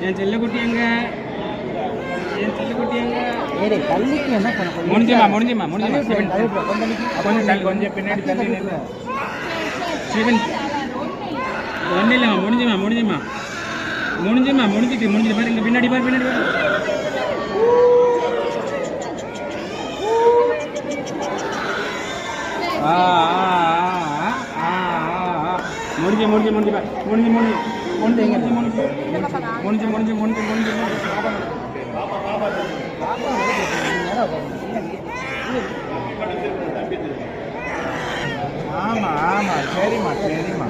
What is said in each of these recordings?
என் செல்லக்குட்டி எங்க? என் செல்லக்குட்டி எங்க? ஏடே கல்லிக்கு என்ன பண்ண போறீங்க? முடிஞ்சுமா கொஞ்சம் பின்னாடி தள்ளி நில்லு. சிவன் ஒன்றும் இல்லைம்மா, முடிஞ்சிட்டு பாரு, இங்கே பின்னாடி பாரு. முடிஞ்சு. ஆமா சரிம்மா சரிம்மா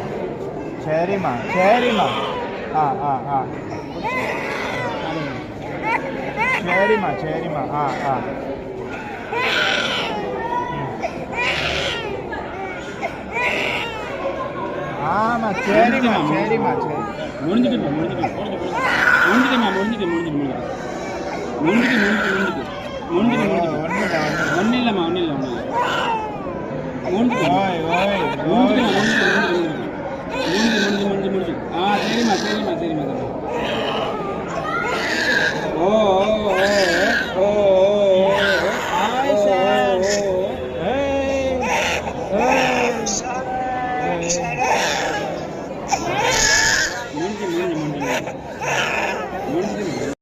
ஆமா சரிம்மா முடிஞ்சுட்டு ஒன்றும் இல்லைம்மா